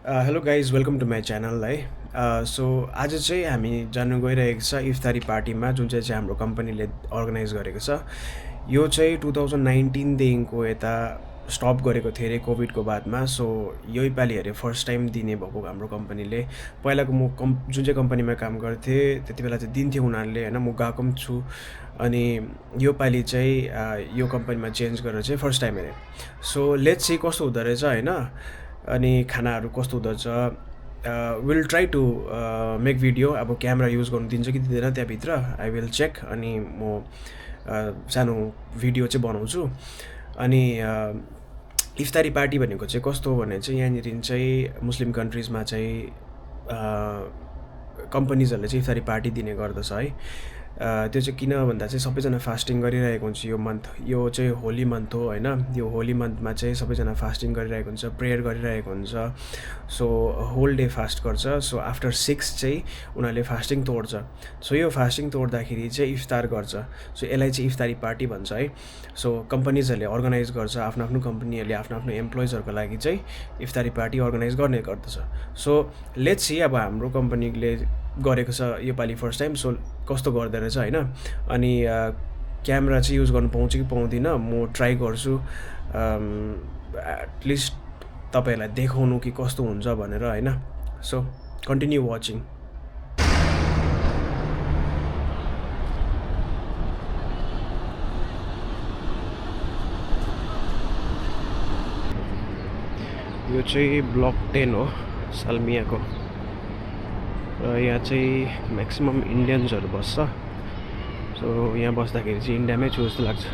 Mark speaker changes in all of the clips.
Speaker 1: Hello guys welcome to my channel है। So आज चाहिँ हामी जानु गइरहेको छ इफ्तारी पार्टीमा जुन चाहिँ हाम्रो कम्पनीले अर्गनाइज गरेको छ। यो चाहिँ 2019देखिको यता स्टप गरेको थियो अरे कोभिडको बादमा। सो यही पालि अरे फर्स्ट टाइम दिने भएको हाम्रो कम्पनीले। पहिलाको म जुन चाहिँ कम्पनीमा काम गर्थेँ त्यति बेला चाहिँ दिन्थ्यो उनीहरूले होइन, म गएको पनि छु। अनि यो पालि चाहिँ यो कम्पनीमा चेन्ज गरेर चाहिँ फर्स्ट टाइम अरे। सो लेट्स सी कस्तो हुँदो रहेछ होइन, अनि खानाहरू कस्तो हुँदो रहेछ। Will try to make video. अब क्यामेरा युज गर्नु दिन्छ कि दिँदैन त्यहाँभित्र आई विल चेक, अनि म सानो भिडियो चाहिँ बनाउँछु। अनि इफ्तारी पार्टी भनेको चाहिँ कस्तो भने चाहिँ यहाँनिर चाहिँ मुस्लिम कन्ट्रिजमा चाहिँ कम्पनीजहरूले चाहिँ इफ्तारी पार्टी दिने गर्दछ है। त्यो चाहिँ किन भन्दा चाहिँ सबैजना फास्टिङ गरिरहेको हुन्छ यो मन्थ। यो चाहिँ होली मन्थ हो होइन। यो होली मन्थमा चाहिँ सबैजना फास्टिङ गरिरहेको हुन्छ, प्रेयर गरिरहेको हुन्छ। सो होल डे फास्ट गर्छ। सो आफ्टर 6 चाहिँ उनीहरूले फास्टिङ तोड्छ। सो यो फास्टिङ तोड्दाखेरि चाहिँ इफ्तार गर्छ। सो यसलाई चाहिँ इफ्तारी पार्टी भन्छ है। सो कम्पनीजहरूले अर्गनाइज गर्छ, आफ्नो आफ्नो कम्पनीहरूले आफ्नो आफ्नो एम्प्लोइजहरूको लागि चाहिँ इफ्तारी पार्टी अर्गनाइज गर्ने गर्दछ। सो लेट्स सी अब हाम्रो कम्पनीले गरेको छ योपालि फर्स्ट टाइम। सो कस्तो गर्दो रहेछ होइन। अनि क्यामेरा चाहिँ युज गर्नु पाउँछु कि पाउँदिनँ म ट्राई गर्छु, एटलिस्ट तपाईँहरूलाई देखाउनु कि कस्तो हुन्छ भनेर होइन। So continue watching. यो चाहिँ ब्लक 10 हो सालमियाको, र यहाँ चाहिँ म्याक्सिमम् इन्डियन्सहरू बस्छ। सो यहाँ बस्दाखेरि चाहिँ इन्डियामै छु जस्तो लाग्छ।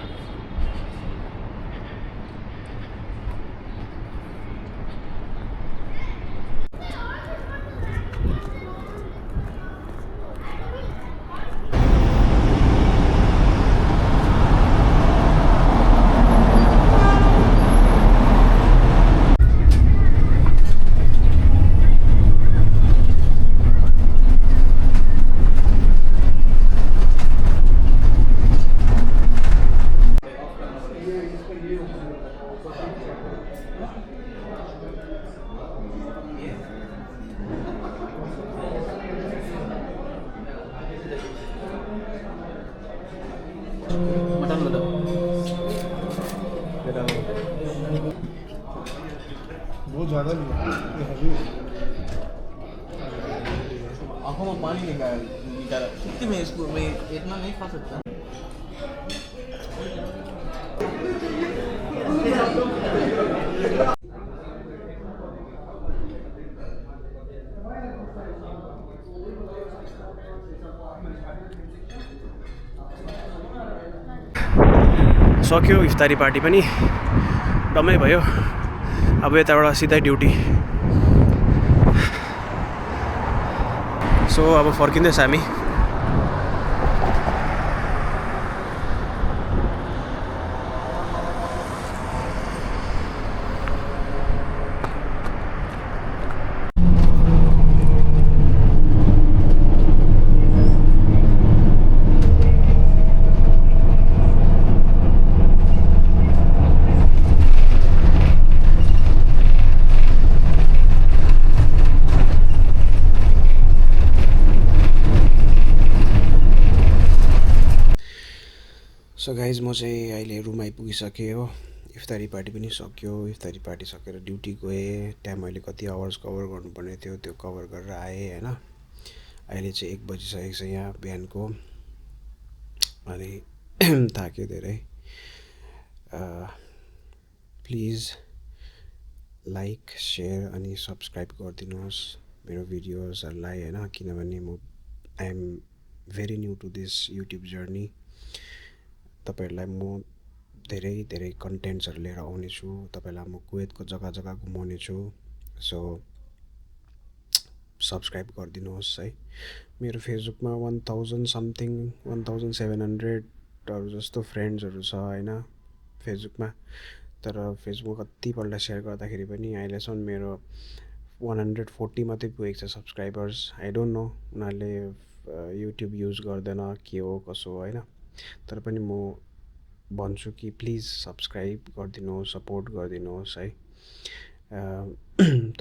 Speaker 2: बहुत ज़्यादा नहीं है।
Speaker 3: आंखों में पानी निकाला कितनी मैं इसको मैं इतना नहीं खा सकता।
Speaker 1: सक्यो इफ्तारी पार्टी पनि, डम्मै भयो। अब यताबाट सिधै ड्युटी। सो अब फर्किँदैछ हामी। सो गाइज म चाहिँ अहिले रुम आइपुगिसकेँ हो। इफ्तारी पार्टी पनि सक्यो। इफ्तारी पार्टी सकेर ड्युटी गएँ। त्यहाँ मैले कति आवर्स कभर गर्नुपर्ने थियो त्यो कभर गरेर आएँ होइन। अहिले चाहिँ 1 बजिसकेको छ यहाँ बिहानको, अनि थाक्यो धेरै। प्लिज लाइक सेयर अनि सब्सक्राइब गरिदिनुहोस् मेरो भिडियोजहरूलाई होइन, किनभने म I am very new to this YouTube journey. तपाईँहरूलाई म धेरै धेरै कन्टेन्ट्सहरू लिएर आउनेछु। तपाईँलाई म कुवेतको जग्गा जग्गा घुमाउने छु। सो सब्सक्राइब गरिदिनुहोस् है। मेरो फेसबुकमा 1000 समथिङ 1700हरू जस्तो फ्रेन्ड्सहरू छ होइन फेसबुकमा। तर फेसबुक कतिपल्ट सेयर गर्दाखेरि पनि अहिलेसम्म मेरो 140 मात्रै पुगेको छ सब्सक्राइबर्स। आई डोन्ट नो उनीहरूले युट्युब युज गर्दैन के हो कसो हो होइन। तर पनि म भन्छु कि प्लिज सब्सक्राइब गरिदिनुहोस्, सपोर्ट गरिदिनुहोस् है।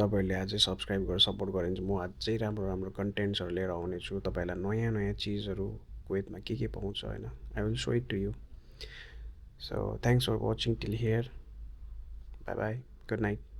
Speaker 1: तपाईँहरूले अझै सब्सक्राइब गरेर सपोर्ट गऱ्यो भने चाहिँ म अझै राम्रो राम्रो कन्टेन्ट्सहरू लिएर आउनेछु तपाईँहरूलाई नयाँ नयाँ चिजहरू कुवेतमा के पाउँछ होइन I will show it to you so thanks for watching till here bye bye good night